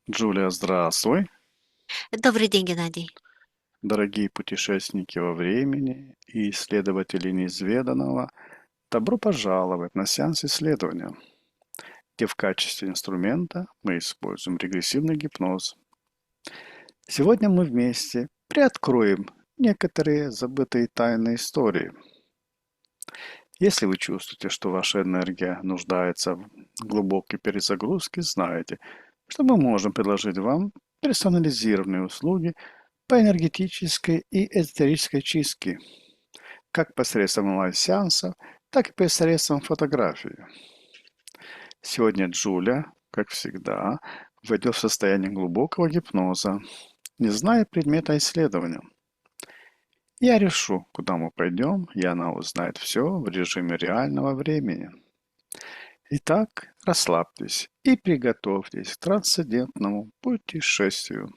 Джулия, здравствуй. Добрый день, Геннадий. Дорогие путешественники во времени и исследователи неизведанного, добро пожаловать на сеанс исследования, где в качестве инструмента мы используем регрессивный гипноз. Сегодня мы вместе приоткроем некоторые забытые тайные истории. Если вы чувствуете, что ваша энергия нуждается в глубокой перезагрузке, знайте, что мы можем предложить вам персонализированные услуги по энергетической и эзотерической чистке, как посредством онлайн-сеансов, так и посредством фотографий. Сегодня Джулия, как всегда, войдет в состояние глубокого гипноза, не зная предмета исследования. Я решу, куда мы пойдем, и она узнает все в режиме реального времени. Итак, расслабьтесь и приготовьтесь к трансцендентному путешествию.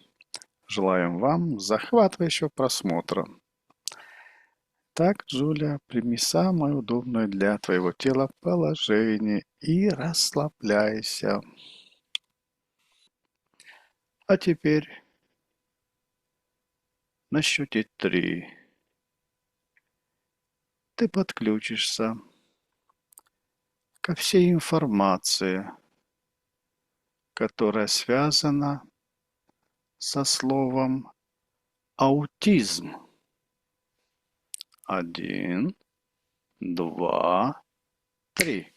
Желаем вам захватывающего просмотра. Так, Джулия, прими самое удобное для твоего тела положение и расслабляйся. А теперь на счете 3 ты подключишься ко всей информации, которая связана со словом аутизм. 1, 2, 3.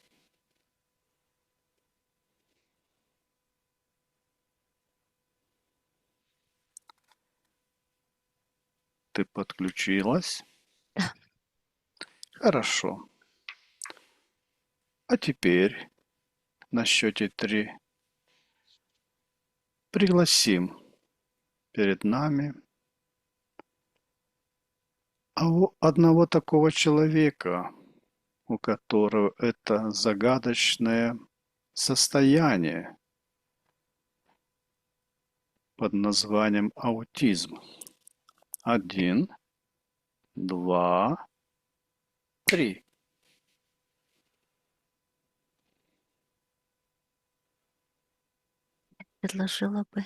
Ты подключилась? Да. Хорошо. А теперь на счете 3 пригласим перед нами одного такого человека, у которого это загадочное состояние под названием аутизм. 1, 2, 3. Предложила бы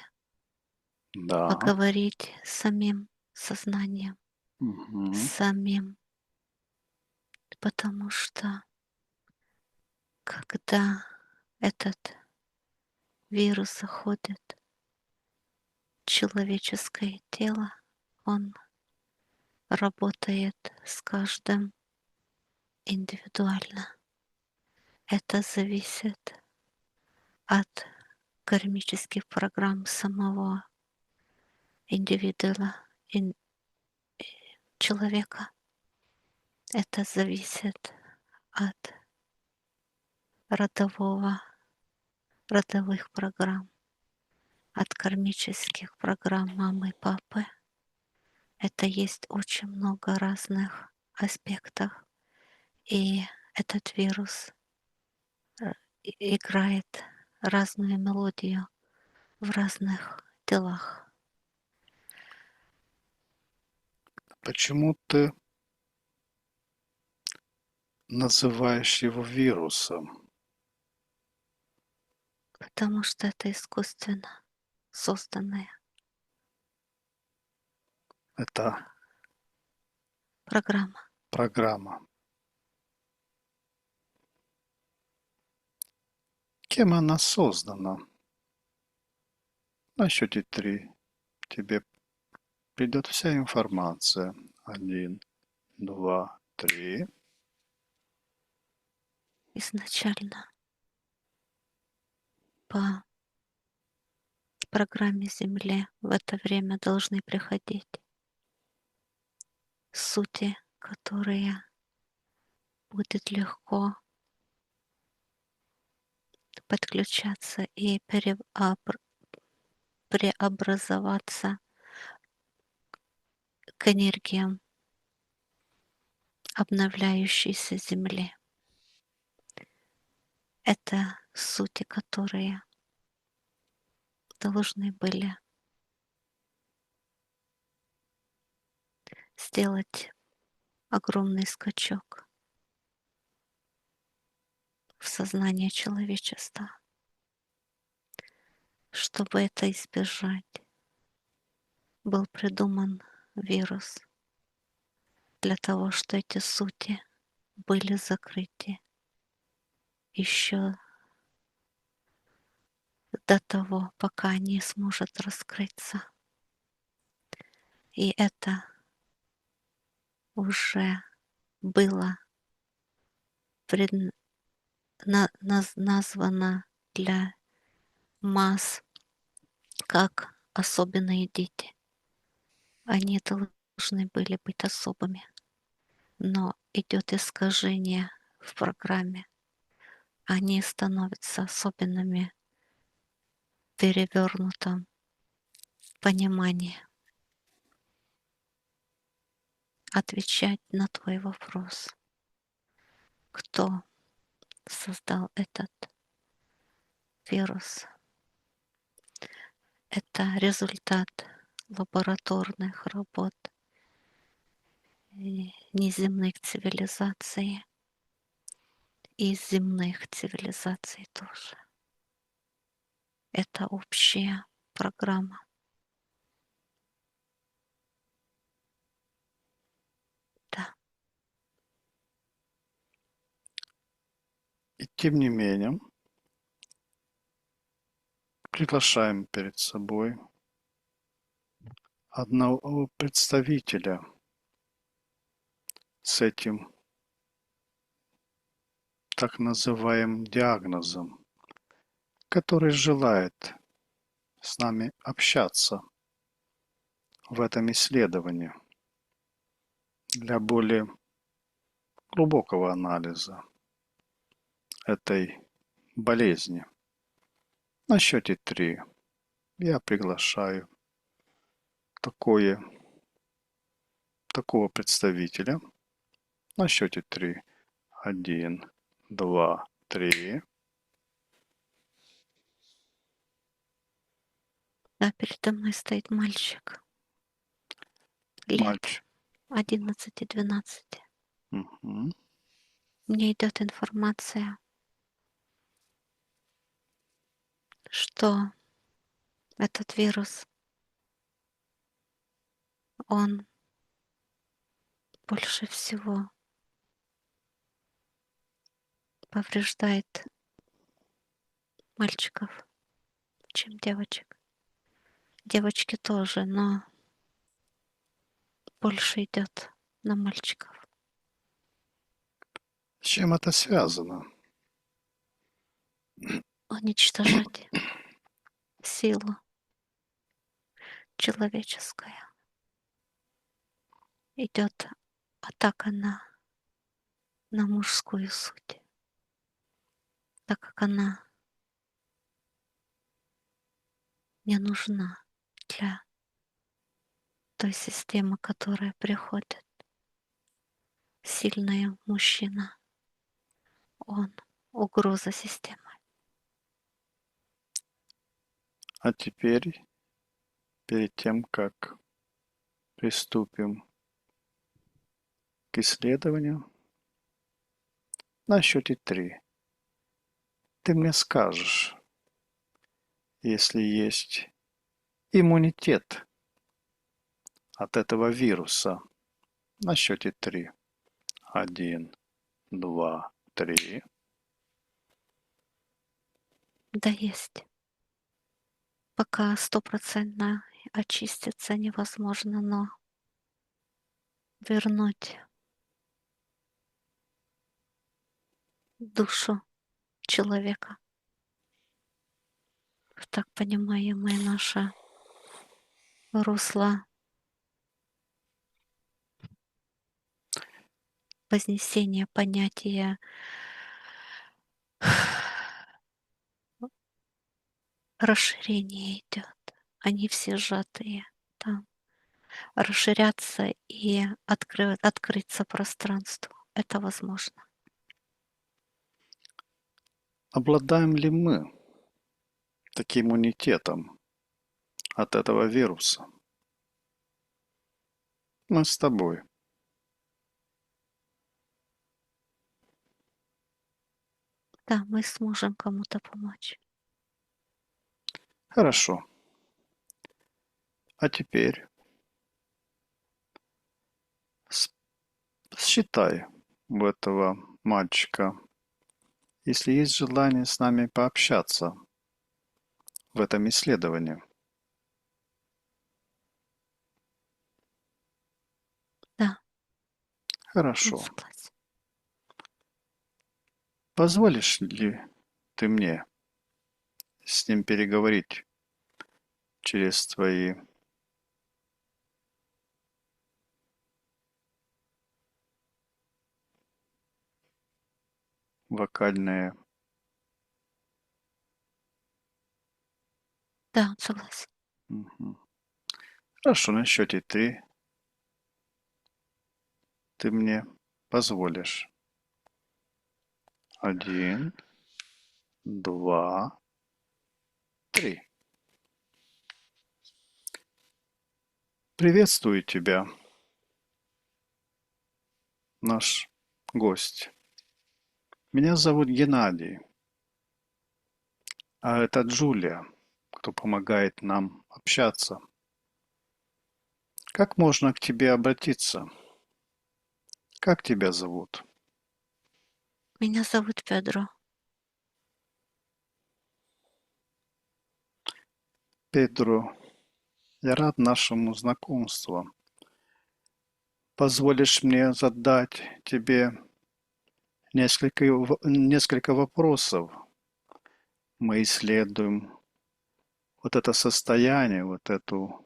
Да. поговорить с самим сознанием, с Мгм. самим, потому что когда этот вирус заходит в человеческое тело, он работает с каждым индивидуально. Это зависит от кармических программ самого индивидуума, человека. Это зависит от родовых программ, от кармических программ мамы и папы. Это есть очень много разных аспектов. И этот вирус играет разную мелодию в разных телах. Почему ты называешь его вирусом? Потому что это искусственно созданная Это программа. программа. Кем она создана? На счете 3 тебе придет вся информация. 1, 2, 3. Изначально по программе Земли в это время должны приходить сути, которые будет легко подключаться и преобразоваться к энергиям обновляющейся Земли. Это сути, которые должны были сделать огромный скачок в сознание человечества, чтобы это избежать, был придуман вирус для того, что эти сути были закрыты еще до того, пока они сможет раскрыться. И это уже было названо для масс как особенные дети. Они должны были быть особыми, но идет искажение в программе. Они становятся особенными в перевернутом понимании. Отвечать на твой вопрос. Кто создал этот вирус? Это результат лабораторных работ неземных цивилизаций и земных цивилизаций тоже. Это общая программа. Да. И тем не менее, приглашаем перед собой одного представителя с этим так называемым диагнозом, который желает с нами общаться в этом исследовании для более глубокого анализа этой болезни. На счете 3 я приглашаю такого представителя. На счете 3. 1, 2, 3. Да, передо мной стоит мальчик лет Мальчик. 11-12. Мгм. Мне идет информация, что этот вирус, он больше всего повреждает мальчиков, чем девочек. Девочки тоже, но больше идет на мальчиков. С чем это связано? Уничтожать силу человеческую. Идет атака на мужскую суть, так как она не нужна для той системы, которая приходит. Сильный мужчина, он угроза системы. А теперь, перед тем, как приступим к исследованию, на счете 3 ты мне скажешь, если есть иммунитет от этого вируса. На счете 3. 1, 2, 3. Да есть. Пока 100% очиститься невозможно, но вернуть душу человека в так понимаемое наше русло вознесения понятия расширения идет. Они все сжатые там. Расширяться и открыться пространству. Это возможно. Обладаем ли мы таким иммунитетом от этого вируса? Мы с тобой. Да, мы сможем кому-то помочь. Хорошо. А теперь с- считай у этого мальчика, если есть желание с нами пообщаться в этом исследовании. Да, он Хорошо. согласен. Позволишь ли ты мне с ним переговорить через твои вокальные... Да, он согласен. Мгм. Хорошо, на счете три ты мне позволишь. 1, 2, 3. Приветствую тебя, наш гость. Меня зовут Геннадий, а это Джулия, кто помогает нам общаться. Как можно к тебе обратиться? Как тебя зовут? Меня зовут Педро. Педро, я рад нашему знакомству. Позволишь мне задать тебе несколько вопросов? Мы исследуем вот это состояние, вот эту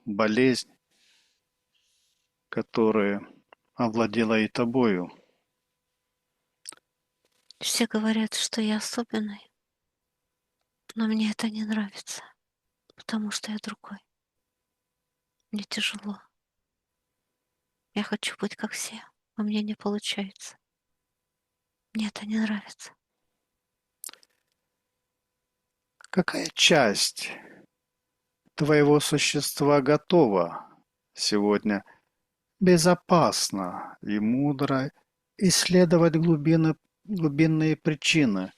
болезнь, которая овладела и тобою. Все говорят, что я особенный, но мне это не нравится, потому что я другой. Мне тяжело. Я хочу быть как все, а мне не получается. Мне это не нравится. Какая часть твоего существа готова сегодня безопасно и мудро исследовать глубинные причины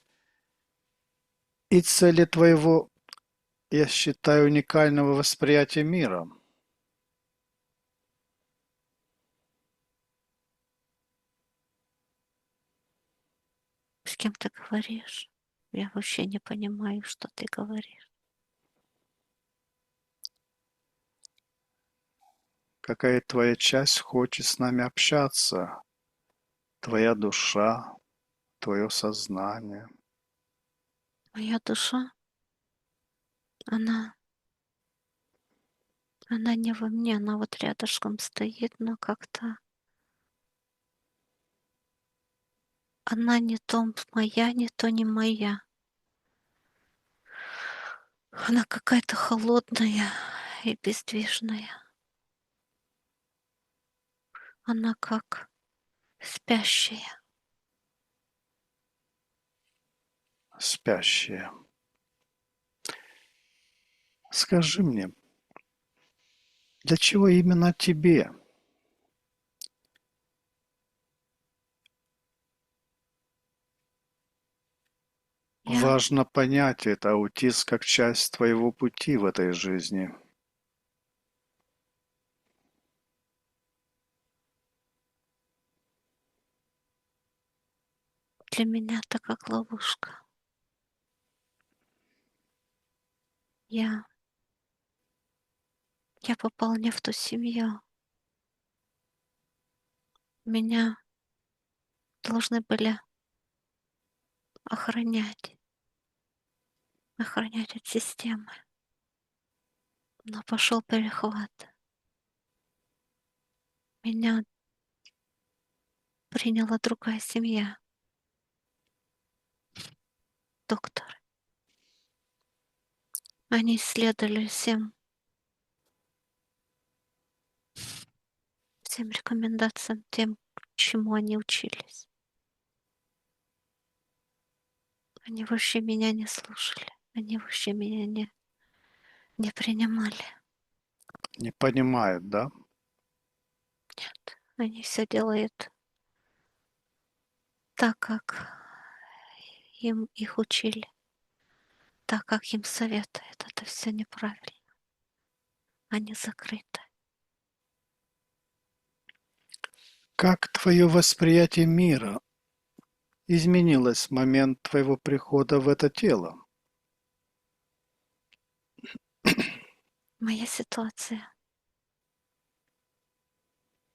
и цели твоего, я считаю, уникального восприятия мира? С кем ты говоришь? Я вообще не понимаю, что ты говоришь. Какая твоя часть хочет с нами общаться? Твоя душа, твое сознание. Моя душа, она, она не во мне, она вот рядышком стоит, но как-то она не то моя, не то не моя. Она какая-то холодная и бездвижная. Она как спящая. Спящее. Скажи мне, для чего именно тебе Я, важно понять это аутизм как часть твоего пути в этой жизни? для меня это как ловушка. Я, я попал не в ту семью. Меня должны были охранять, охранять от системы. Но пошел перехват. Меня приняла другая семья, доктор. Они исследовали всем рекомендациям, тем, чему они учились. Они вообще меня не слушали. Они вообще меня не принимали. Не понимает, да? Нет, они все делают так, как им их учили. так, как им советуют. Это все неправильно. Они закрыты. Как твое восприятие мира изменилось в момент твоего прихода в это тело? Моя ситуация.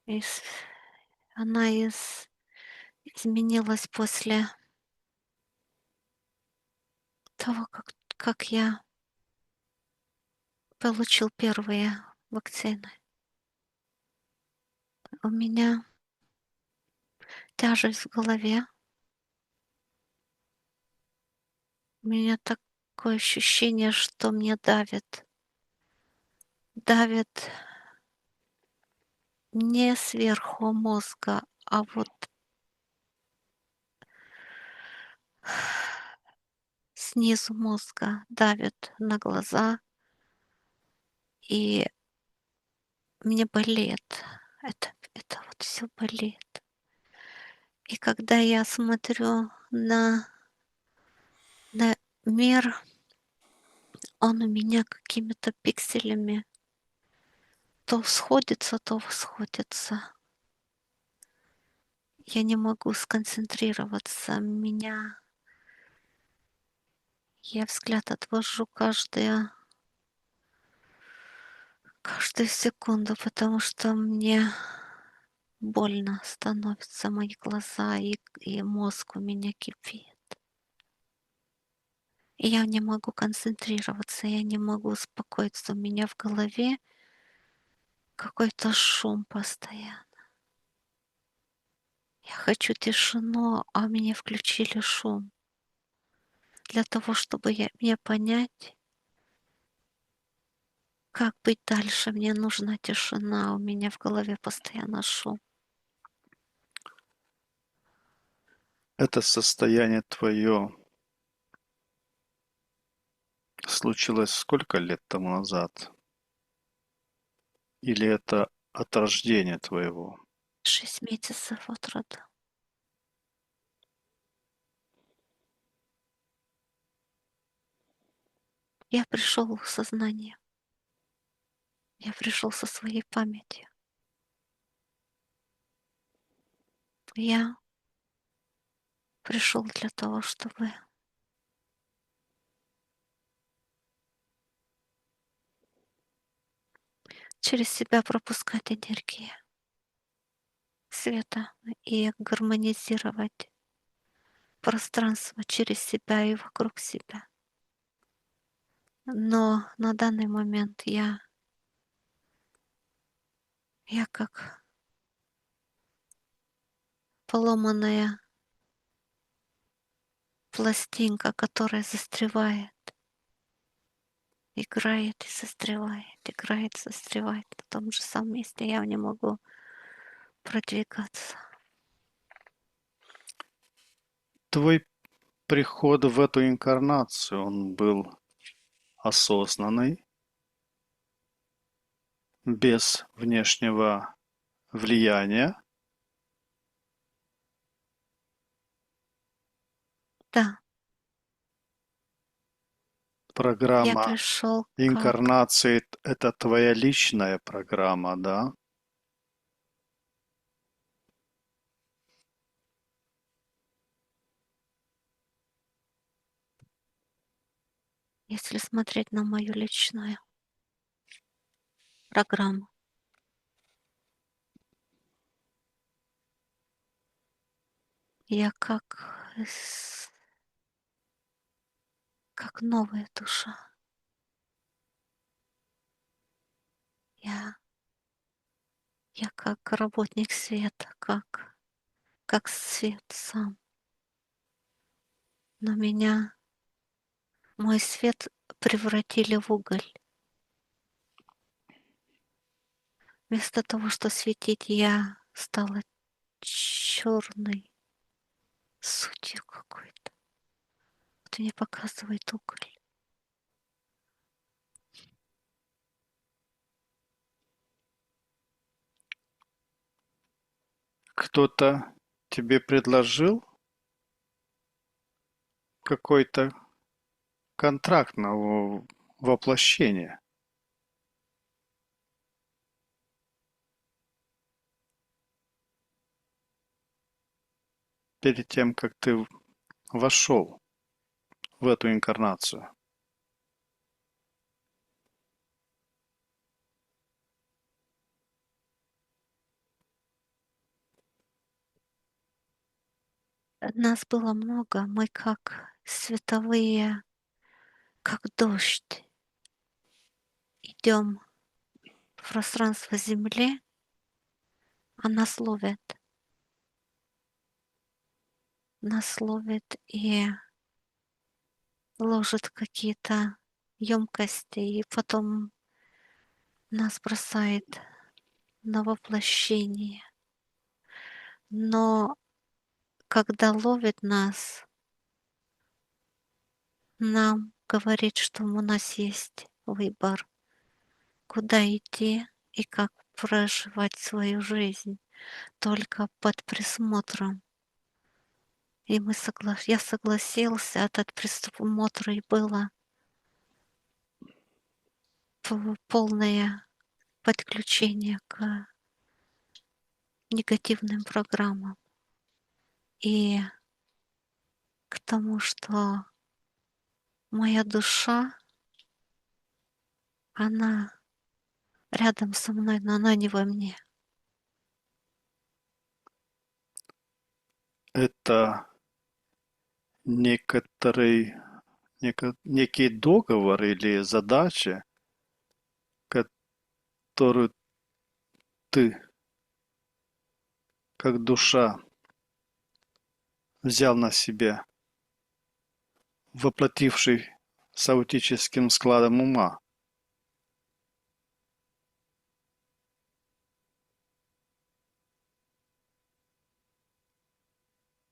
Из, она изменилась после того, как я получил первые вакцины. У меня тяжесть в голове. У меня такое ощущение, что мне давит. Давит не сверху мозга, а вот снизу мозга давит на глаза, и мне болит. Это вот все болит. И когда я смотрю на мир, он у меня какими-то пикселями то сходится, то восходится. Я не могу сконцентрироваться. Я взгляд отвожу каждую секунду, потому что мне больно становятся мои глаза, и мозг у меня кипит. И я не могу концентрироваться, я не могу успокоиться. У меня в голове какой-то шум постоянно. Я хочу тишину, а мне включили шум. Для того, чтобы мне понять, как быть дальше, мне нужна тишина, у меня в голове постоянно шум. Это состояние твое случилось сколько лет тому назад? Или это от рождения твоего? 6 месяцев от роду. Я пришел в сознание. Я пришел со своей памятью. Я пришел для того, чтобы через себя пропускать энергии света и гармонизировать пространство через себя и вокруг себя. Но на данный момент я как поломанная пластинка, которая застревает, играет и застревает, играет, застревает на том же самом месте. Я не могу продвигаться. Твой приход в эту инкарнацию, он был осознанный, без внешнего влияния. Да, я Программа пришел как, инкарнации– это твоя личная программа, да? если смотреть на мою личную программу, я как новая душа. Я, я как работник света, как свет сам. Но мой свет превратили в уголь. Вместо того, что светить, я стала черной сутью какой-то. Вот мне показывает уголь. Кто-то тебе предложил какой-то контрактного воплощения. Перед тем, как ты вошел в эту инкарнацию. Нас было много, мы как световые, как дождь. Идем в пространство Земли, а нас ловит и ложит какие-то емкости, и потом нас бросает на воплощение. Но когда ловит нас, нам говорит, что у нас есть выбор, куда идти и как проживать свою жизнь, только под присмотром. И я согласился, этот присмотр и было полное подключение к негативным программам и к тому, что моя душа, она рядом со мной, но она не во мне. Это некий договор или задача, которую ты, как душа, взял на себя, воплотивший с аутическим складом ума.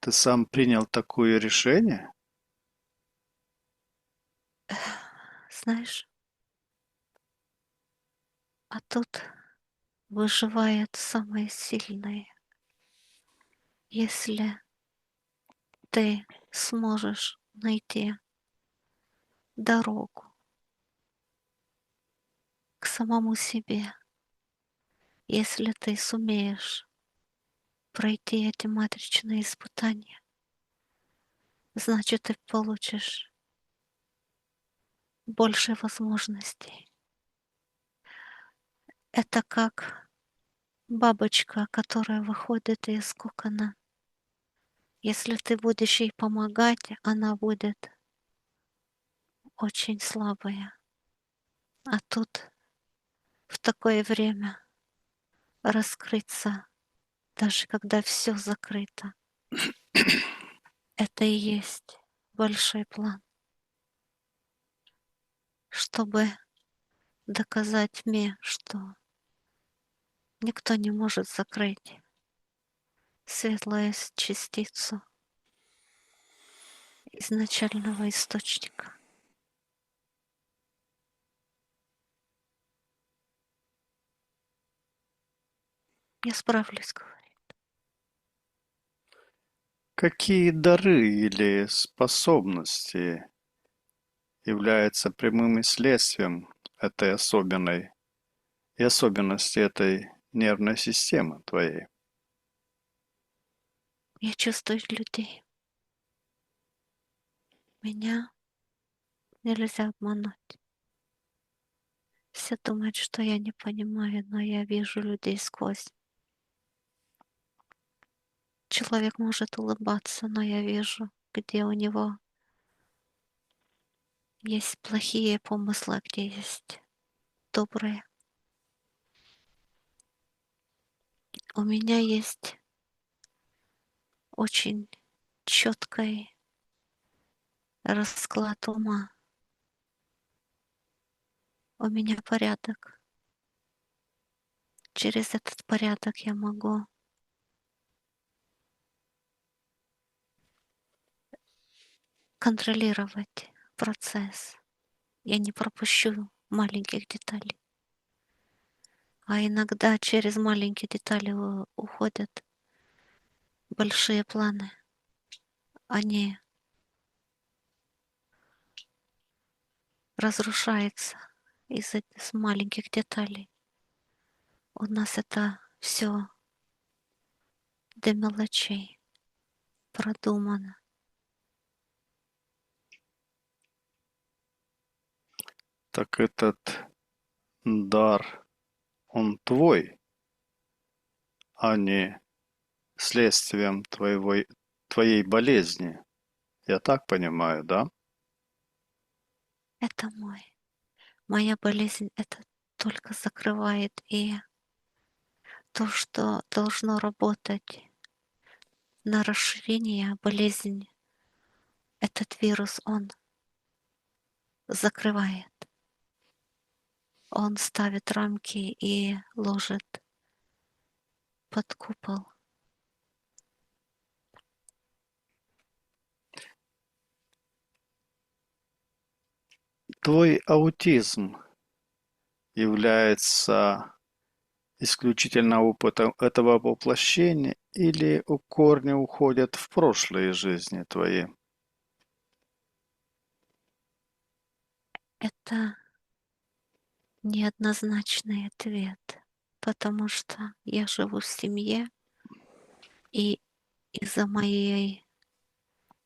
Ты сам принял такое решение? Знаешь, а тут выживает самое сильное. Если ты сможешь найти дорогу к самому себе, если ты сумеешь пройти эти матричные испытания, значит, ты получишь больше возможностей. Это как бабочка, которая выходит из кокона. Если ты будешь ей помогать, она будет очень слабая. А тут в такое время раскрыться, даже когда все закрыто, это и есть большой план, чтобы доказать мне, что никто не может закрыть светлую частицу изначального источника. Я справлюсь, говорю. Какие дары или способности являются прямым следствием этой особенной и особенности этой нервной системы твоей? Я чувствую людей. Меня нельзя обмануть. Все думают, что я не понимаю, но я вижу людей сквозь. Человек может улыбаться, но я вижу, где у него есть плохие помыслы, а где есть добрые. У меня есть очень четкий расклад ума. У меня порядок. Через этот порядок я могу контролировать процесс. Я не пропущу маленьких деталей. А иногда через маленькие детали уходят большие планы. Они разрушается из маленьких деталей. У нас это все до мелочей продумано. Так этот дар, он твой, а не следствием твоей болезни. Я так понимаю, да? Это моя болезнь это только закрывает, и то, что должно работать на расширение болезни, этот вирус, он закрывает. Он ставит рамки и ложит под купол. Твой аутизм является исключительно опытом этого воплощения или у корни уходят в прошлые жизни твои? Это неоднозначный ответ, потому что я живу в семье, и из-за моей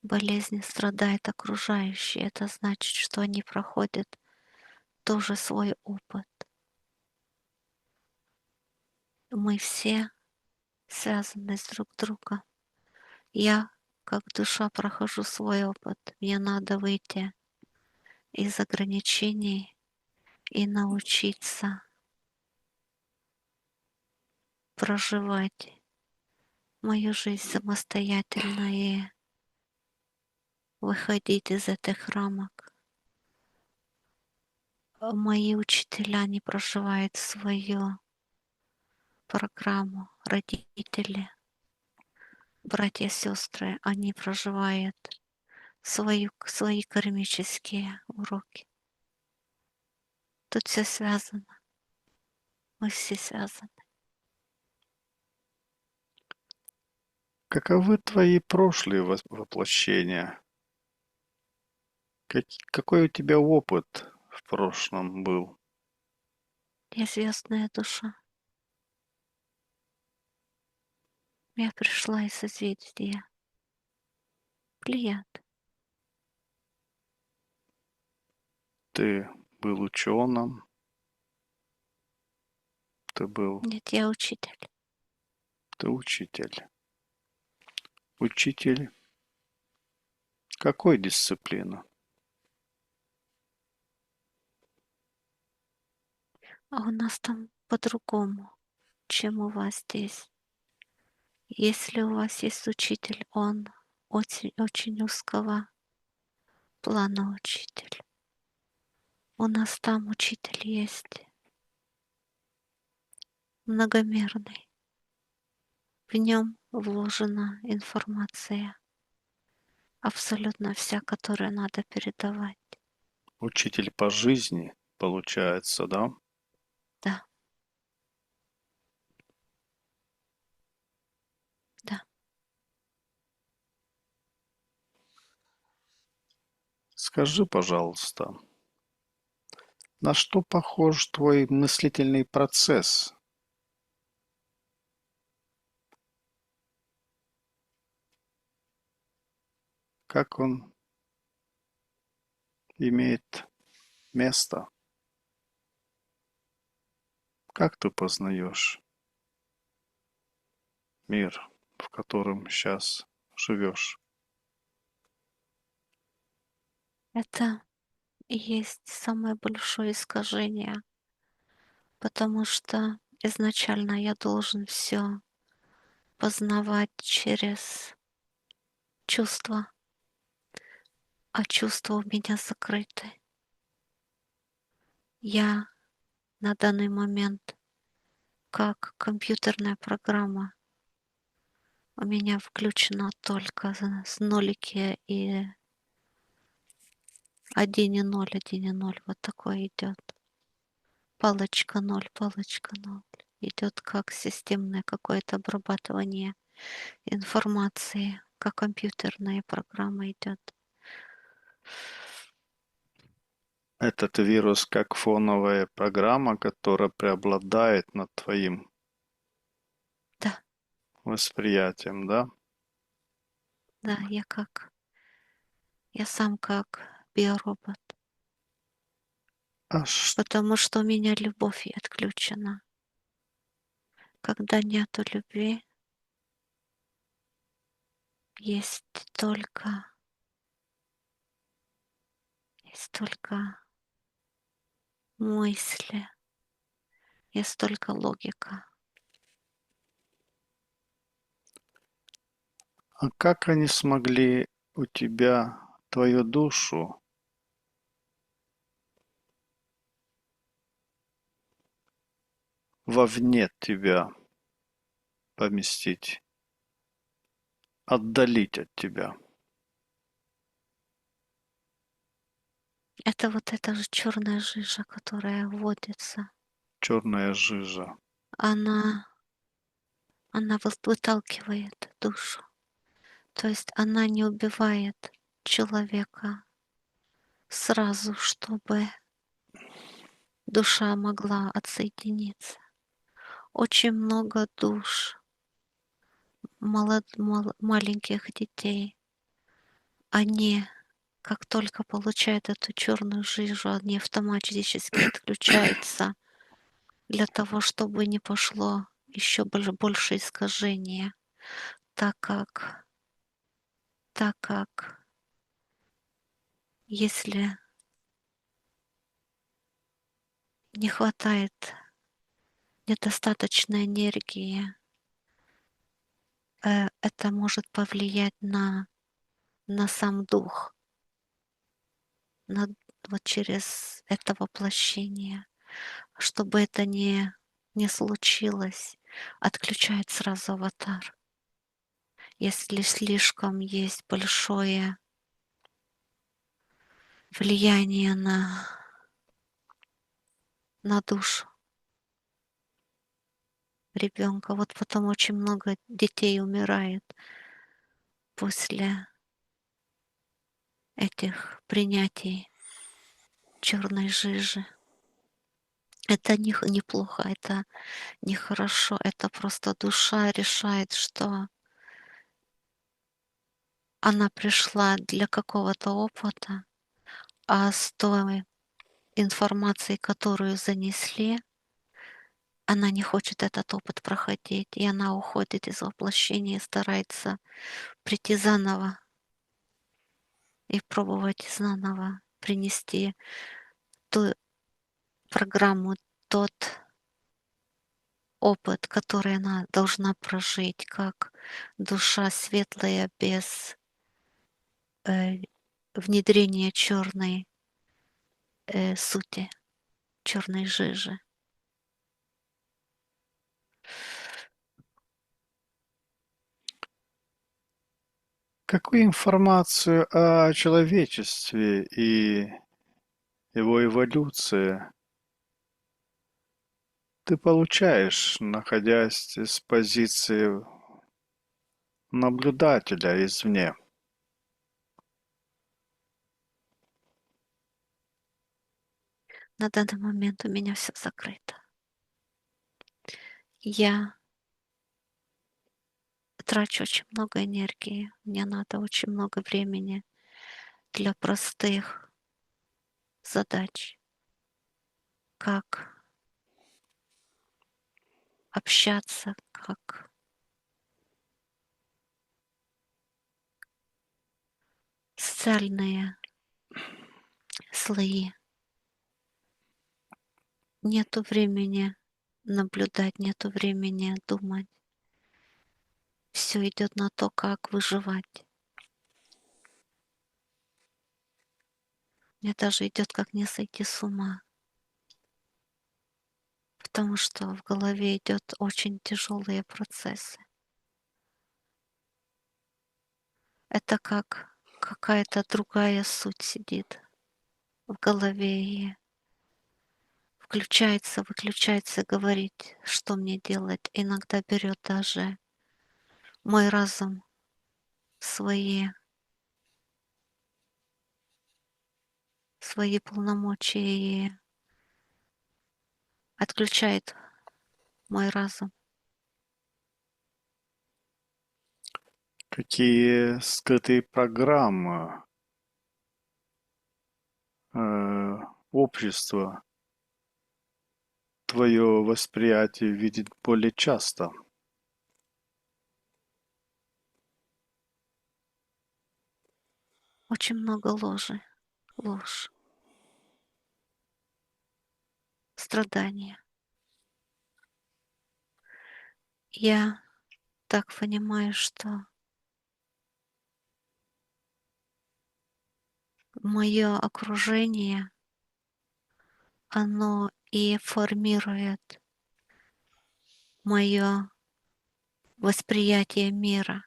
болезни страдают окружающие. Это значит, что они проходят тоже свой опыт. Мы все связаны с друг другом. Я, как душа, прохожу свой опыт. Мне надо выйти из ограничений и научиться проживать мою жизнь самостоятельно и выходить из этих рамок. Мои учителя не проживают свою программу. Родители, братья, сестры, они проживают свои кармические уроки. Тут все связано. Мы все связаны. Каковы твои прошлые воплощения? Какой у тебя опыт в прошлом был? Я звездная душа. Я пришла из созвездия Плеяд. Ты был ученым, Нет, я учитель. ты учитель. Учитель какой дисциплины? А у нас там по-другому, чем у вас здесь. Если у вас есть учитель, он очень узкого плана учитель. У нас там учитель есть многомерный. В нем вложена информация, абсолютно вся, которую надо передавать. Учитель по жизни, получается, да? Да, да. Скажи, пожалуйста, на что похож твой мыслительный процесс? Как он имеет место? Как ты познаешь мир, в котором сейчас живешь? Это и есть самое большое искажение, потому что изначально я должен все познавать через чувства, а чувства у меня закрыты. Я на данный момент как компьютерная программа. У меня включено только с нолики и 1,0, 1,0. Вот такое идет. Палочка 0, палочка 0. Идет как системное какое-то обрабатывание информации, как компьютерная программа идет. Этот вирус как фоновая программа, которая преобладает над твоим Да, восприятием, да? да, я сам как биоробот, А ш- потому что у меня любовь отключена. Когда нету любви, есть только, есть только мысли, есть только логика. а как они смогли у тебя твою душу вовне тебя поместить, отдалить от тебя? Это вот эта же черная жижа, которая вводится. Черная жижа. Она, она выталкивает душу. То есть она не убивает человека сразу, чтобы душа могла отсоединиться. Очень много душ маленьких детей, они как только получают эту черную жижу, они автоматически отключаются для того, чтобы не пошло еще больше искажения, так как, так как если не хватает недостаточной энергии, это может повлиять на сам дух, на, вот через это воплощение. Чтобы это не случилось, отключает сразу аватар. Если слишком есть большое влияние на душу ребенка, вот потом очень много детей умирает после этих принятий черной жижи. Это неплохо, это нехорошо, это просто душа решает, что она пришла для какого-то опыта, а с той информацией, которую занесли, она не хочет этот опыт проходить, и она уходит из воплощения и старается прийти заново и пробовать заново принести ту программу, тот опыт, который она должна прожить, как душа светлая без э, внедрения черной сути, черной жижи. Какую информацию о человечестве и его эволюции ты получаешь, находясь с позиции наблюдателя извне? На данный момент у меня все закрыто. Я трачу очень много энергии, мне надо очень много времени для простых задач, как общаться, как социальные слои. Нету времени наблюдать, нету времени думать. Все идет на то, как выживать. Мне даже идет, как не сойти с ума, потому что в голове идет очень тяжелые процессы. Это как какая-то другая суть сидит в голове и включается, выключается, говорить, что мне делать. Иногда берет даже мой разум в свои, свои полномочия и отключает мой разум. Какие скрытые программы общества твое восприятие видит более часто? Очень много ложь, страдания. Я так понимаю, что мое окружение, оно и формирует мое восприятие мира,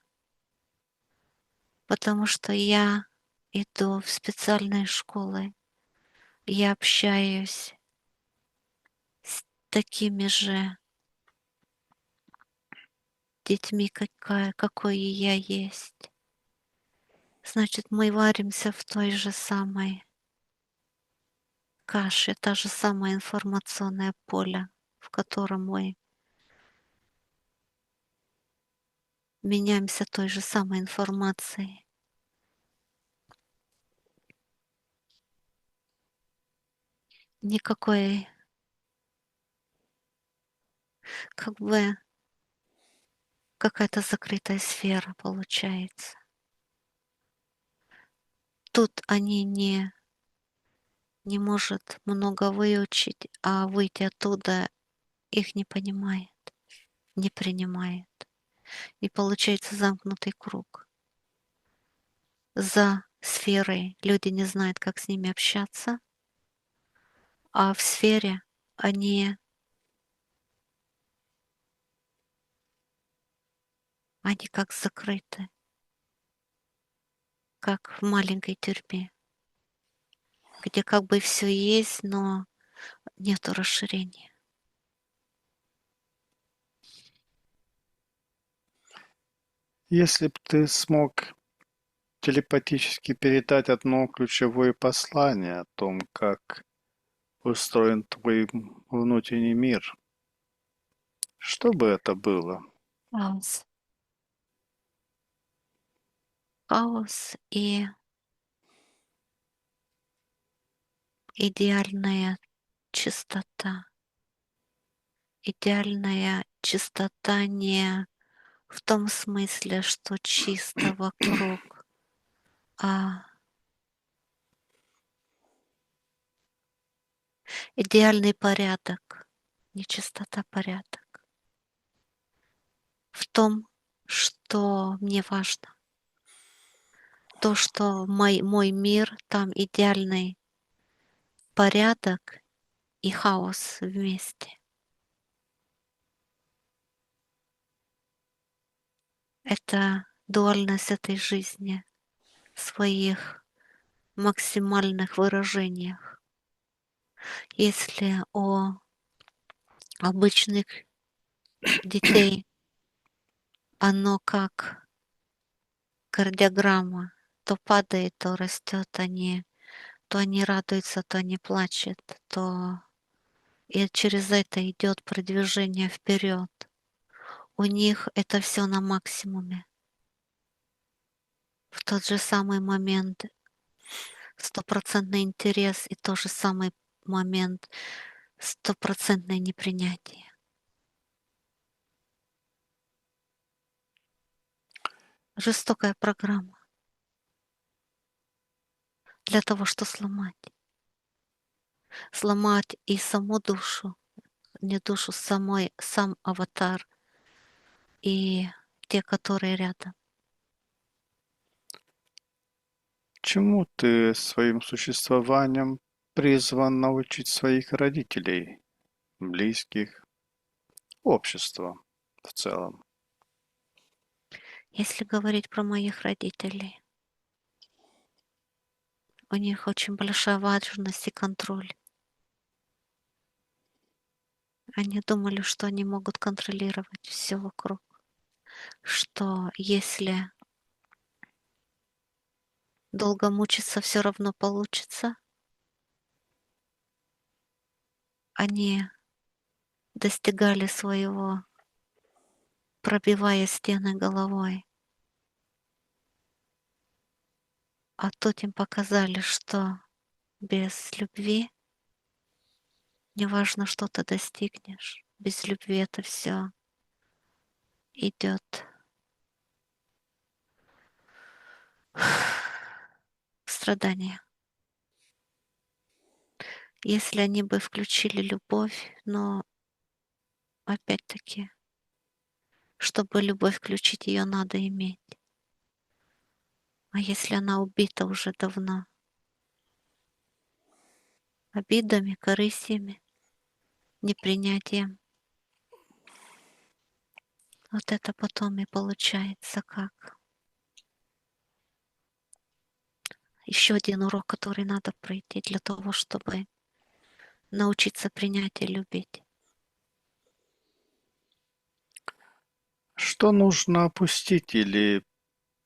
потому что я иду в специальные школы, я общаюсь с такими же детьми, какой и я есть. Значит, мы варимся в той же самой каше, та же самая информационное поле, в котором мы меняемся той же самой информацией. Никакой, как бы, какая-то закрытая сфера получается. Тут они не может много выучить, а выйти оттуда их не понимает, не принимает. И получается замкнутый круг. За сферой люди не знают, как с ними общаться, а в сфере они как закрыты, как в маленькой тюрьме, где как бы все есть, но нету расширения. Если бы ты смог телепатически передать одно ключевое послание о том, как устроен твой внутренний мир, что бы это было? Хаос. Хаос и идеальная чистота. Идеальная чистота не в том смысле, что чисто вокруг, а идеальный порядок, не чистота, порядок. В том, что мне важно. То, что мой мир, там идеальный порядок и хаос вместе. Это дуальность этой жизни в своих максимальных выражениях. Если у обычных детей оно как кардиограмма, то падает, то растет, то они радуются, то они плачут, то и через это идет продвижение вперед. У них это все на максимуме. В тот же самый момент стопроцентный интерес и тот же самый момент стопроцентное непринятие. Жестокая программа для того, чтобы сломать. Сломать и саму душу, не душу, сам аватар и те, которые рядом. Чему ты своим существованием призван научить своих родителей, близких, общество в целом? Если говорить про моих родителей, у них очень большая важность и контроль. Они думали, что они могут контролировать все вокруг. Что если долго мучиться, все равно получится. они достигали своего, пробивая стены головой. А тут им показали, что без любви неважно, что ты достигнешь. Без любви это все идет страдание. Если они бы включили любовь, но опять-таки, чтобы любовь включить, ее надо иметь. А если она убита уже давно? Обидами, корысями, непринятием. Вот это потом и получается как. Еще один урок, который надо пройти для того, чтобы научиться принять и любить. Что нужно опустить или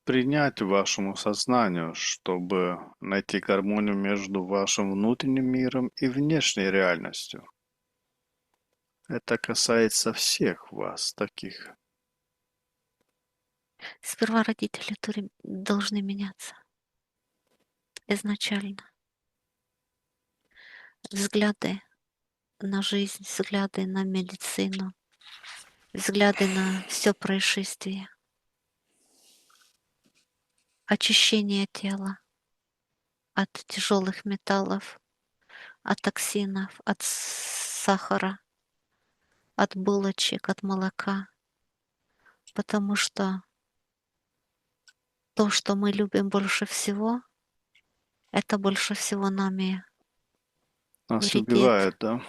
принять вашему сознанию, чтобы найти гармонию между вашим внутренним миром и внешней реальностью? Это касается всех вас, таких. Сперва родители должны меняться изначально. Взгляды на жизнь, взгляды на медицину, взгляды на все происшествие, очищение тела от тяжелых металлов, от токсинов, от сахара, от булочек, от молока, потому что то, что мы любим больше всего, это больше всего нами Нас вредит. убивает, да?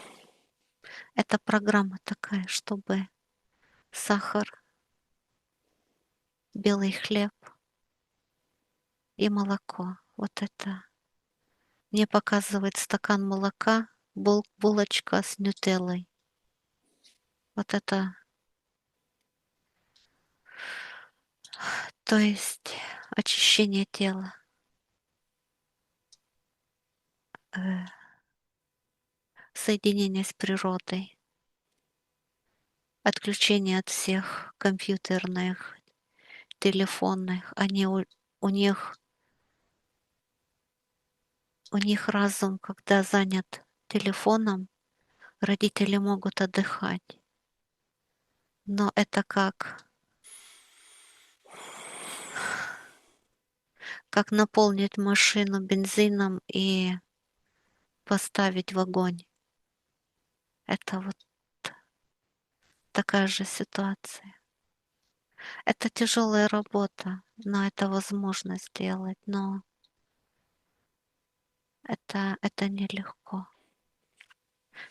Это программа такая, чтобы сахар, белый хлеб и молоко. Вот это мне показывает стакан молока, булочка с нутеллой. Вот это, то есть очищение тела, э, соединение с природой, отключение от всех компьютерных, телефонных. У них разум, когда занят телефоном, родители могут отдыхать. Но это как наполнить машину бензином и поставить в огонь. Это вот такая же ситуация. Это тяжелая работа, но это возможно сделать, но это нелегко.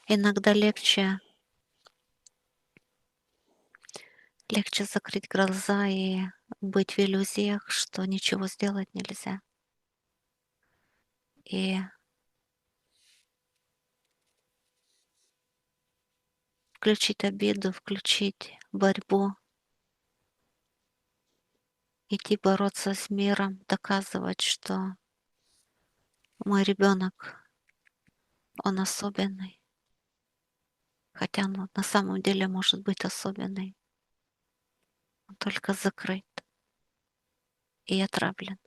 Иногда легче закрыть глаза и быть в иллюзиях, что ничего сделать нельзя. И включить обиду, включить борьбу, идти бороться с миром, доказывать, что мой ребенок, он особенный, хотя он на самом деле может быть особенный, он только закрыт и отравлен.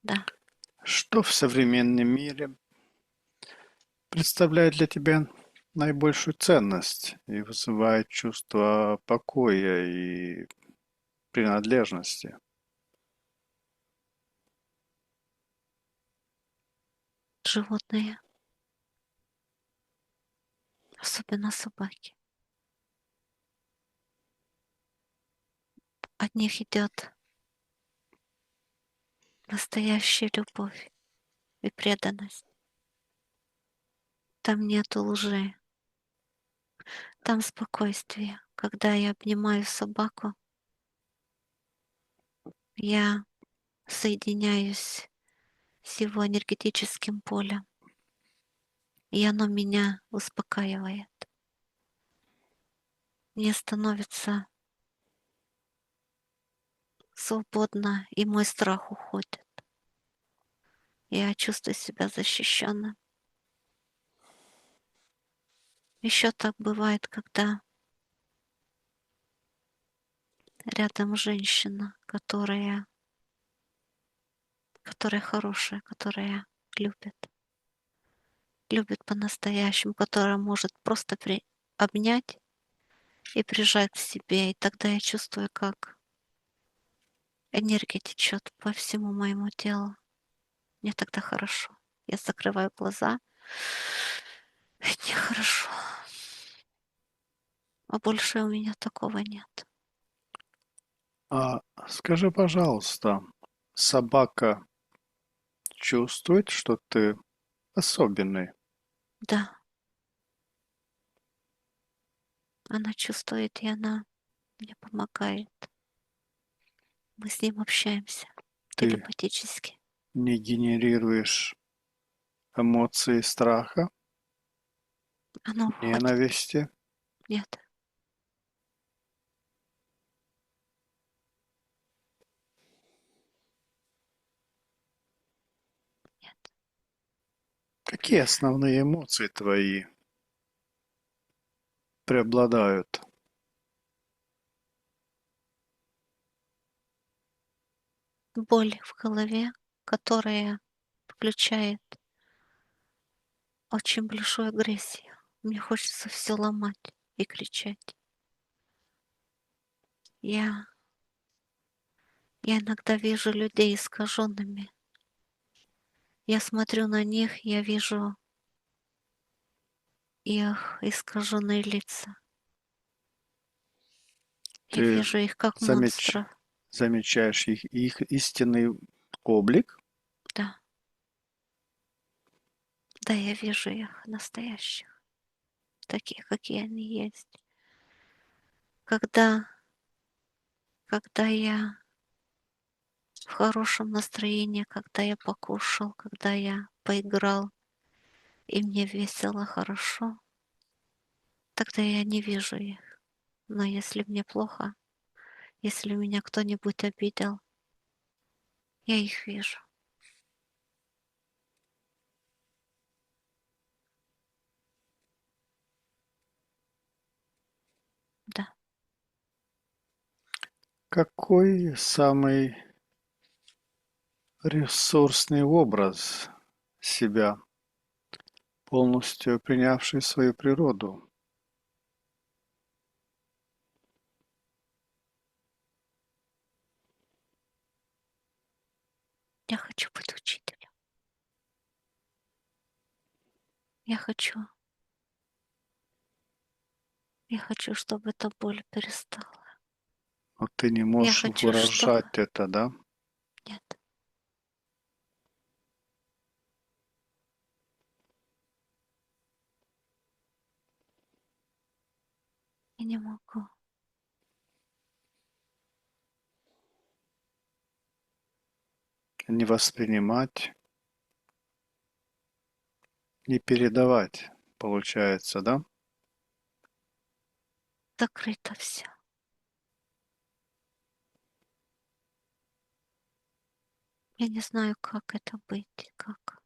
Да. Что в современном мире представляет для тебя наибольшую ценность и вызывает чувство покоя и принадлежности? Животные, особенно собаки. От них идет настоящая любовь и преданность. Там нету лжи, там спокойствие. Когда я обнимаю собаку, я соединяюсь с его энергетическим полем, и оно меня успокаивает. Мне становится свободно, и мой страх уходит. Я чувствую себя защищенным. Еще так бывает, когда рядом женщина, которая хорошая, которая любит. Любит по-настоящему, которая может просто обнять и прижать к себе. И тогда я чувствую, как энергия течет по всему моему телу. Мне тогда хорошо. Я закрываю глаза, и мне хорошо. А больше у меня такого нет. А скажи, пожалуйста, собака чувствует, что ты особенный? Да, она чувствует, и она мне помогает. Мы с ним общаемся Ты телепатически. не генерируешь эмоции страха, Она уходит. ненависти? Нет, нет. Какие основные эмоции твои преобладают? Боль в голове, которая включает очень большую агрессию. Мне хочется все ломать и кричать. Я, я иногда вижу людей искаженными. Я смотрю на них, я вижу их искаженные лица. Я Ты вижу их как замеч- монстров. замечаешь их истинный облик? Да, да, я вижу их настоящих, таких, какие они есть. Когда, когда я в хорошем настроении, когда я покушал, когда я поиграл, и мне весело, хорошо, тогда я не вижу их. Но если мне плохо, если меня кто-нибудь обидел, я их вижу. Да. Какой самый ресурсный образ себя, полностью принявший свою природу? Я хочу быть учителем. Я хочу, я хочу, чтобы эта боль перестала. Но ты не Я можешь хочу, чтобы... выражать это, да? Нет, я не могу. Не воспринимать, не передавать, получается, да? Закрыто все. Я не знаю, как это быть, как.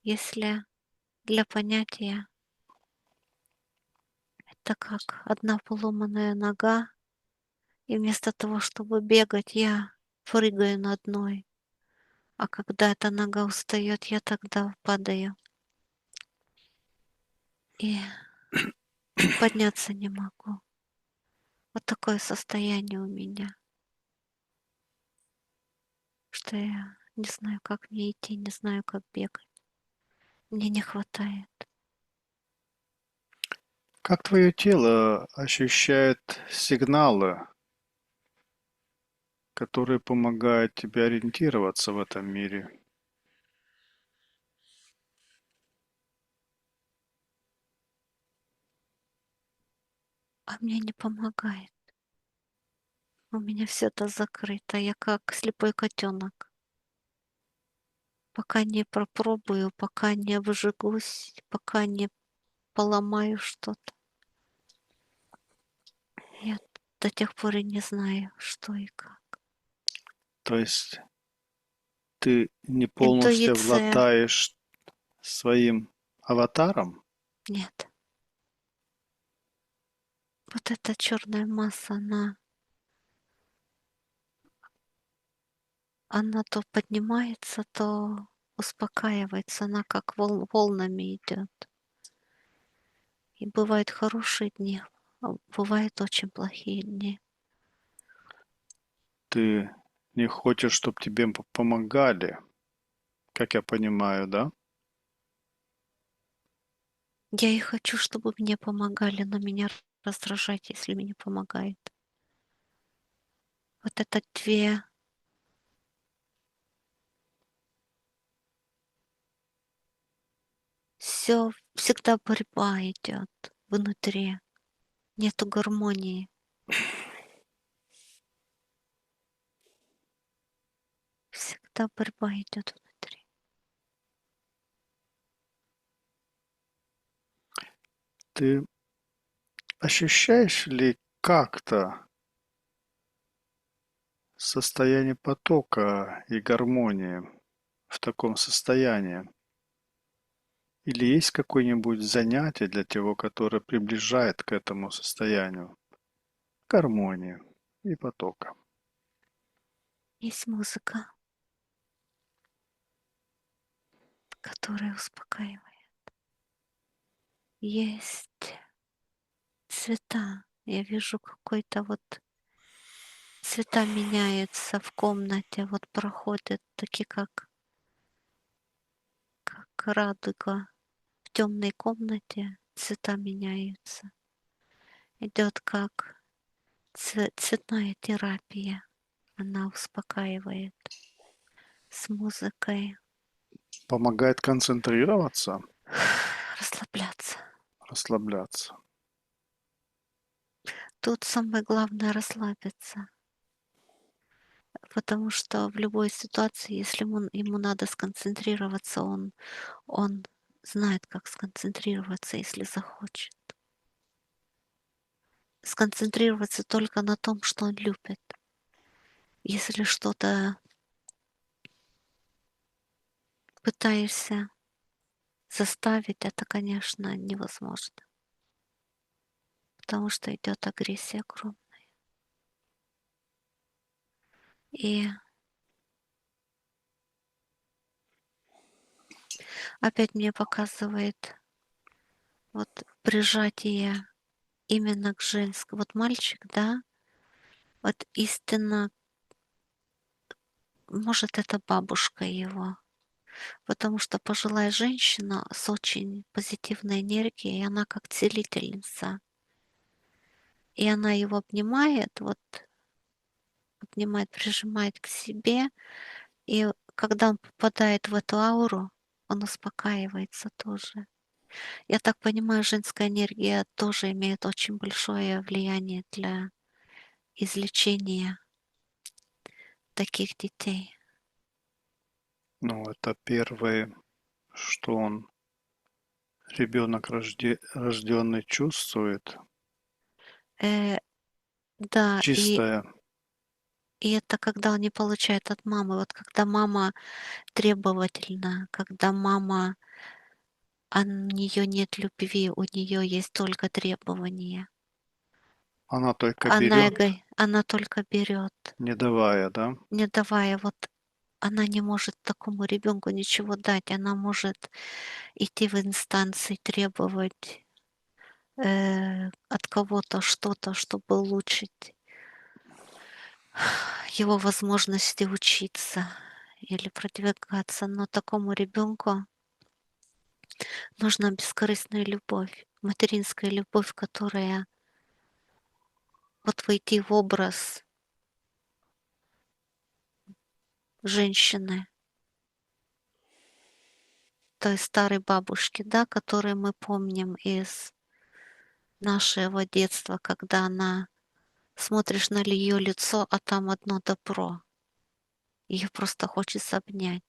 Если для понятия это как одна поломанная нога, и вместо того, чтобы бегать, я прыгаю на одной. А когда эта нога устает, я тогда падаю. И подняться не могу. Вот такое состояние у меня, что я не знаю, как мне идти, не знаю, как бегать. Мне не хватает. Как твое тело ощущает сигналы, которые помогают тебе ориентироваться в этом мире? А мне не помогает. У меня все это закрыто. Я как слепой котенок. Пока не пропробую, пока не обжигусь, пока не поломаю что-то. Я до тех пор и не знаю, что и как. То есть ты не полностью Интуиция обладаешь своим аватаром? нет. Вот эта черная масса, она то поднимается, то успокаивается, она как волнами идет. И бывают хорошие дни, а бывают очень плохие дни. Ты не хочешь, чтобы тебе помогали, как я понимаю, да? Я и хочу, чтобы мне помогали, но меня раздражает, если мне помогает. Вот это две. Все всегда борьба идет внутри. Нету гармонии. Всегда борьба идет внутри. Ты ощущаешь ли как-то состояние потока и гармонии в таком состоянии? Или есть какое-нибудь занятие для того, которое приближает к этому состоянию гармонии и потока? Есть музыка, которая успокаивает. Есть цвета. Я вижу какой-то вот цвета меняются в комнате, вот проходят такие как радуга. В темной комнате цвета меняются. Идет как цветная терапия. Она успокаивает с музыкой, Помогает концентрироваться, расслабляться. расслабляться. Тут самое главное расслабиться, потому что в любой ситуации, если ему надо сконцентрироваться, он знает, как сконцентрироваться, если захочет. Сконцентрироваться только на том, что он любит. Если что-то пытаешься заставить, это, конечно, невозможно, потому что идет агрессия огромная. И опять мне показывает вот прижатие именно к женскому. Вот мальчик, да, вот истинно, может, это бабушка его, потому что пожилая женщина с очень позитивной энергией, и она как целительница. И она его обнимает, вот обнимает, прижимает к себе, и когда он попадает в эту ауру, он успокаивается тоже. Я так понимаю, женская энергия тоже имеет очень большое влияние для излечения таких детей. Ну, это первое, что он, ребенок рожденный, чувствует. Э, да, Чистое. и это когда он не получает от мамы. Вот когда мама требовательна, когда мама, у нее нет любви, у нее есть только требования. Она только берет, Она только берет, не давая, да? не давая вот она не может такому ребенку ничего дать, она может идти в инстанции, требовать от кого-то что-то, чтобы улучшить его возможности учиться или продвигаться. Но такому ребенку нужна бескорыстная любовь, материнская любовь, которая вот войти в образ женщины, той старой бабушки, да, которую мы помним из нашего детства, когда она смотришь на ее лицо, а там одно добро. Ее просто хочется обнять.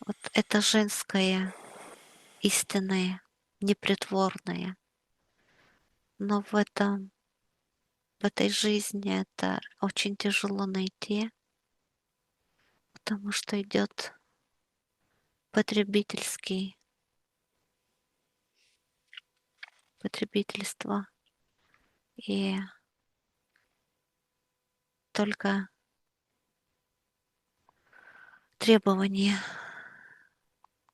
Вот это женское, истинное, непритворное. Но в этом в этой жизни это очень тяжело найти, потому что идет потребительский потребительство. И только требование,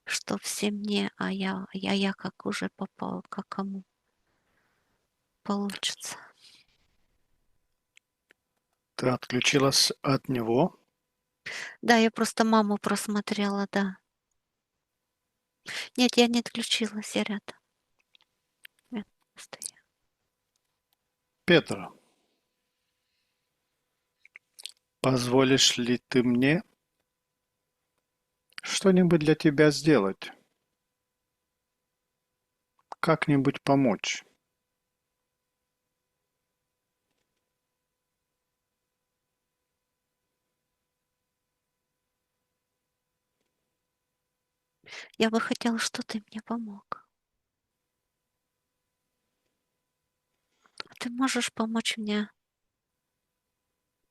что все мне, а я как уже попал, как кому получится. Ты отключилась от него? Да, я просто маму просмотрела, да. Нет, я не отключилась, я рядом. Я стою. Петр, позволишь ли ты мне что-нибудь для тебя сделать? Как-нибудь помочь? Я бы хотела, что ты мне помог. А ты можешь помочь мне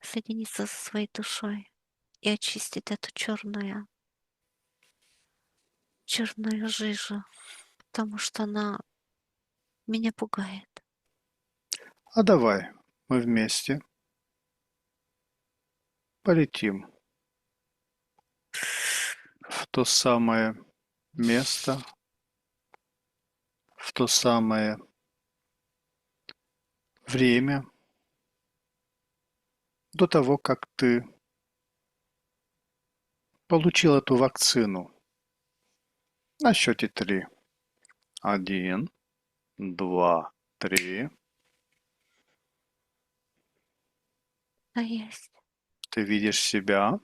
соединиться со своей душой и очистить эту черную жижу, потому что она меня пугает. А давай мы вместе полетим в то самое место, в то самое время до того, как ты получил эту вакцину. На счете 3. 1, 2, 3. А есть, Ты видишь себя,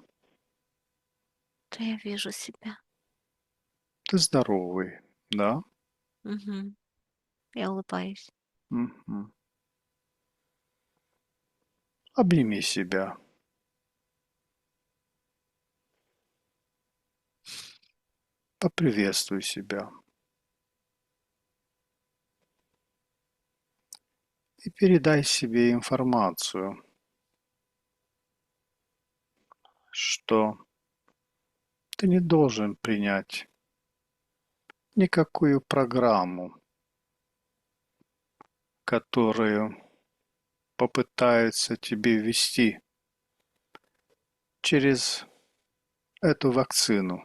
то я вижу себя. ты здоровый, да? Угу. Я улыбаюсь. Мгм. Обними себя, поприветствуй себя и передай себе информацию, что ты не должен принять никакую программу, которую попытаются тебе ввести через эту вакцину.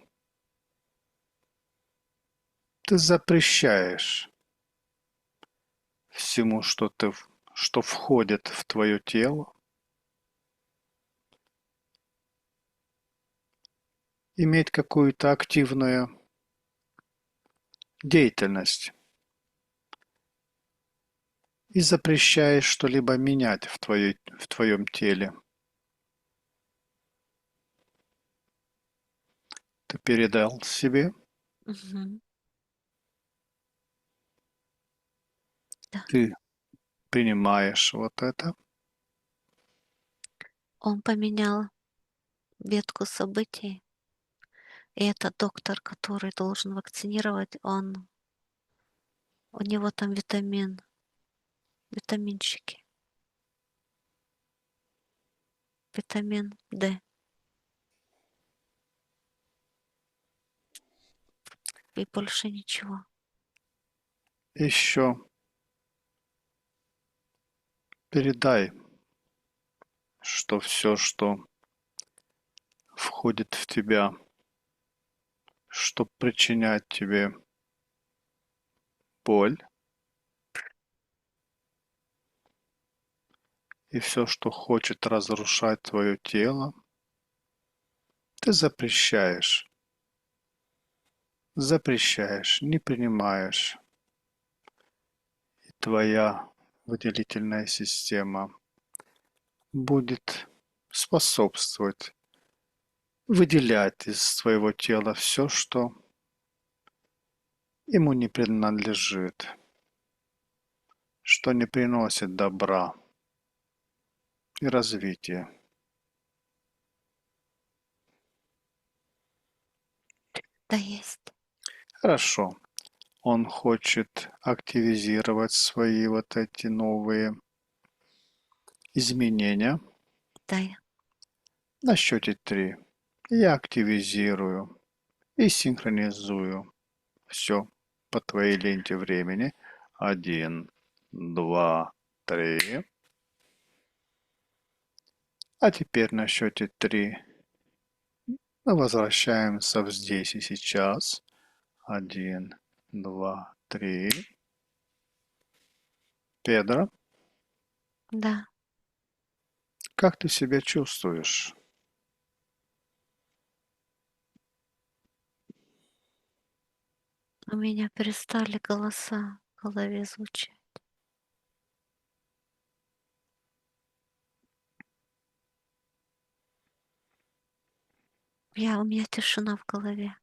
Ты запрещаешь всему, что входит в твое тело, иметь какую-то активную деятельность и запрещаешь что-либо менять в твоем теле. Ты передал себе, Угу. Да. ты принимаешь вот это. Он поменял ветку событий. И этот доктор, который должен вакцинировать, у него там витаминчики, витамин D и больше ничего. Еще передай, что все, что входит в тебя, что причиняет тебе боль, и все, что хочет разрушать твое тело, ты запрещаешь, не принимаешь. И твоя выделительная система будет способствовать выделять из своего тела все, что ему не принадлежит, что не приносит добра и развития. Да есть. Хорошо. Он хочет активизировать свои вот эти новые изменения. Да, На счете 3 я активизирую и синхронизую все по твоей ленте времени. 1, 2, 3. А теперь на счете 3 мы возвращаемся в здесь и сейчас. 1, 2, 3. Педро, да. как ты себя чувствуешь? У меня перестали голоса в голове звучать. У меня тишина в голове.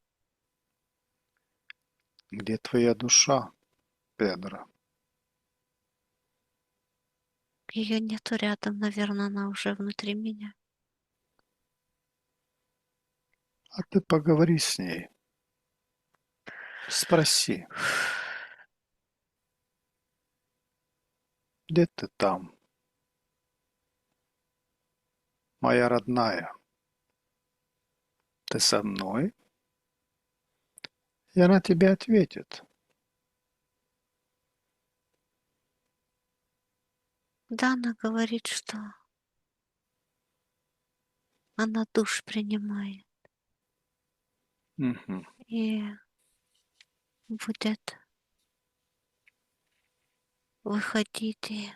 Где твоя душа, Педро? Ее нету рядом, наверное, она уже внутри меня. А ты поговори с ней. Спроси, где ты там, моя родная? Ты со мной? И она тебе ответит. Да, она говорит, что она душ принимает Мгм. и будет выходить и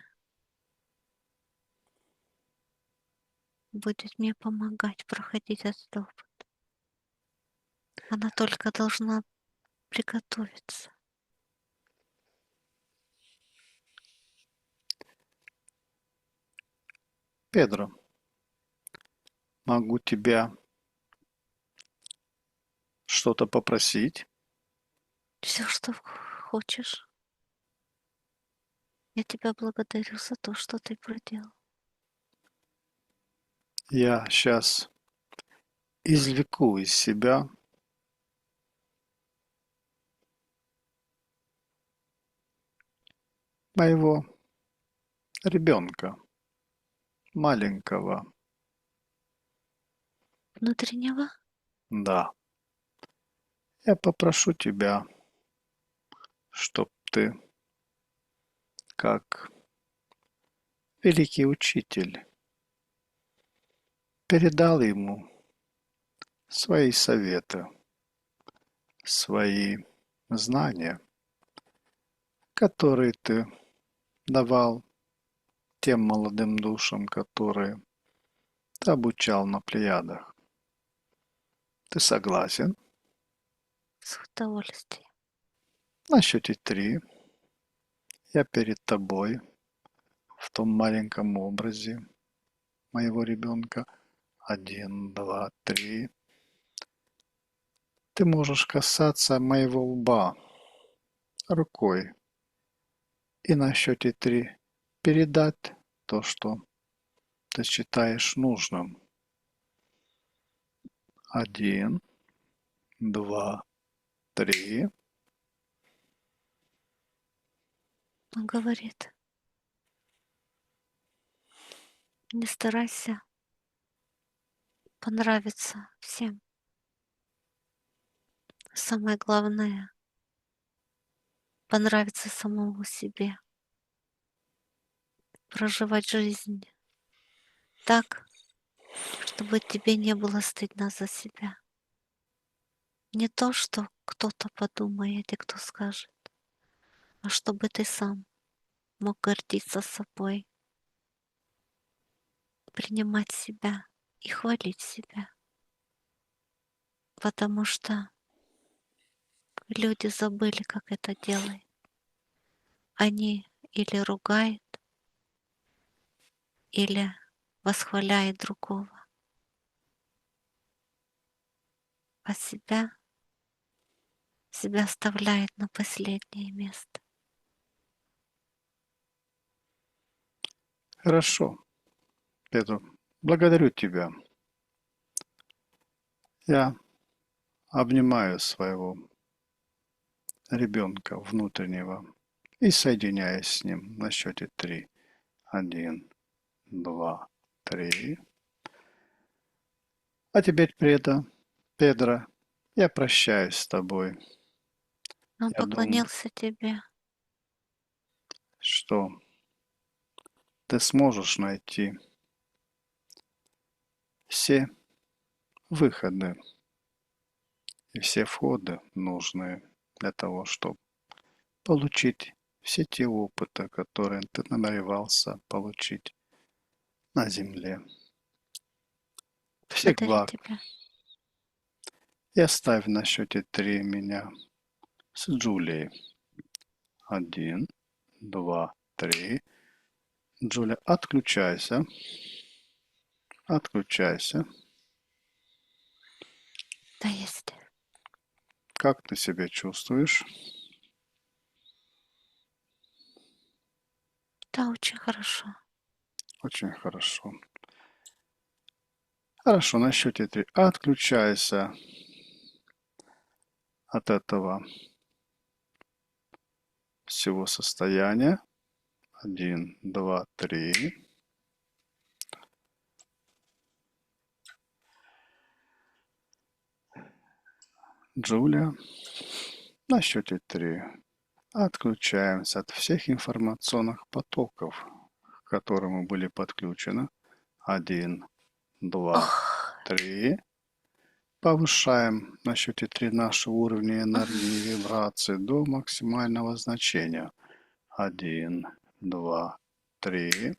будет мне помогать проходить этот опыт. Она только должна приготовиться. Педро, могу тебя что-то попросить? Все, что хочешь. Я тебя благодарю за то, что ты проделал. Я сейчас извлеку из себя моего ребенка, маленького. Внутреннего? Да, я попрошу тебя, чтоб ты, как великий учитель, передал ему свои советы, свои знания, которые ты давал тем молодым душам, которые ты обучал на Плеядах. Ты согласен? С удовольствием. На счете 3 я перед тобой в том маленьком образе моего ребенка. 1, 2, 3. Ты можешь касаться моего лба рукой и на счете 3 передать то, что ты считаешь нужным. 1, 2, 3. Он говорит, не старайся понравиться всем. Самое главное — понравиться самому себе. Проживать жизнь так, чтобы тебе не было стыдно за себя. Не то, что кто-то подумает и кто скажет, а чтобы ты сам мог гордиться собой, принимать себя и хвалить себя. Потому что люди забыли, как это делать. Они или ругают, или восхваляют другого, а себя оставляет на последнее место. Хорошо, Петр, благодарю тебя. Я обнимаю своего ребенка внутреннего и соединяюсь с ним на счете 3. 1, 2, 3. А теперь, Педро, я прощаюсь с тобой. Он Я думаю, поклонился тебе. что ты сможешь найти все выходы и все входы нужные для того, чтобы получить все те опыты, которые ты намеревался получить на Земле. Всех Благодарю благ. тебя. И оставь на счете 3 меня с Джулией. 1, 2, 3. Джулия, отключайся. Отключайся. Да, есть. Как ты себя чувствуешь? Да, очень хорошо. Очень хорошо. Хорошо, на счете 3. Отключайся от этого всего состояния. 1, 2, 3. Джулия, на счете 3. Отключаемся от всех информационных потоков, к которым мы были подключены. 1, 2, Ох, 3. Повышаем на счете 3 наши уровни энергии и вибрации до максимального значения. 1, 2, 3.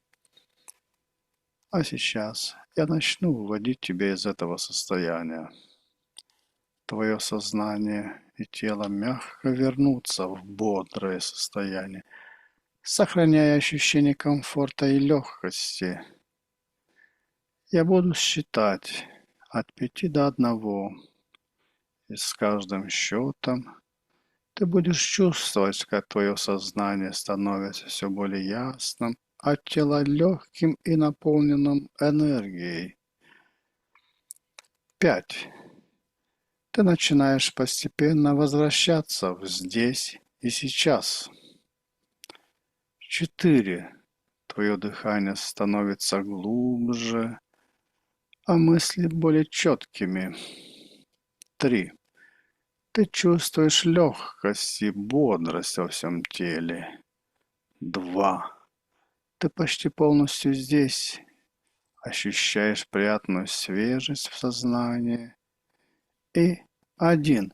А сейчас я начну выводить тебя из этого состояния. Твое сознание и тело мягко вернутся в бодрое состояние, сохраняя ощущение комфорта и легкости. Я буду считать от 5 до 1, и с каждым счетом ты будешь чувствовать, как твое сознание становится все более ясным, а тело легким и наполненным энергией. 5. Ты начинаешь постепенно возвращаться в здесь и сейчас. 4. Твое дыхание становится глубже, а мысли более четкими. 3. Ты чувствуешь легкость и бодрость во всем теле. 2. Ты почти полностью здесь. Ощущаешь приятную свежесть в сознании. И 1.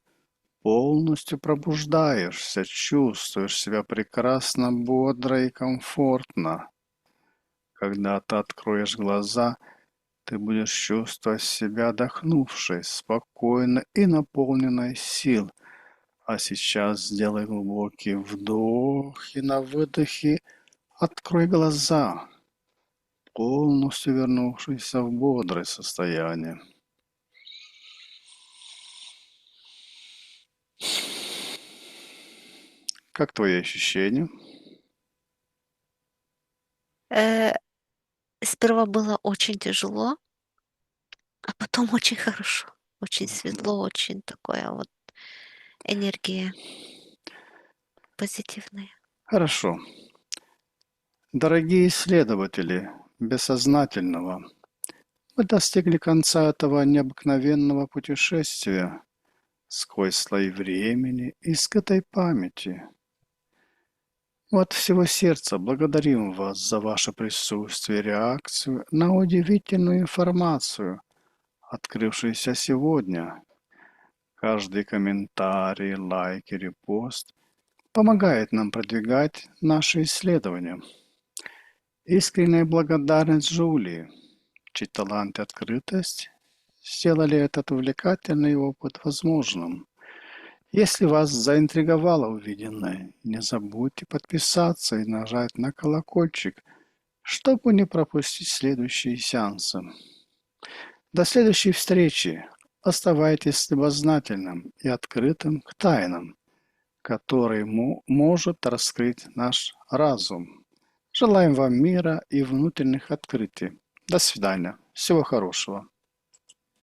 Полностью пробуждаешься, чувствуешь себя прекрасно, бодро и комфортно. Когда ты откроешь глаза, ты будешь чувствовать себя отдохнувшей, спокойной и наполненной сил. А сейчас сделай глубокий вдох и на выдохе открой глаза, полностью вернувшись в бодрое состояние. Как твои ощущения? э, сперва было очень тяжело, а потом очень хорошо. Очень светло, очень такое вот энергия позитивная. Хорошо. Дорогие исследователи бессознательного, мы достигли конца этого необыкновенного путешествия сквозь слои времени и скрытой памяти. Мы от всего сердца благодарим вас за ваше присутствие и реакцию на удивительную информацию, открывшуюся сегодня. Каждый комментарий, лайк и репост помогает нам продвигать наши исследования. Искренняя благодарность Джулии, чей талант и открытость сделали этот увлекательный опыт возможным. Если вас заинтриговало увиденное, не забудьте подписаться и нажать на колокольчик, чтобы не пропустить следующие сеансы. До следующей встречи. Оставайтесь любознательным и открытым к тайнам, которые может раскрыть наш разум. Желаем вам мира и внутренних открытий. До свидания. Всего хорошего.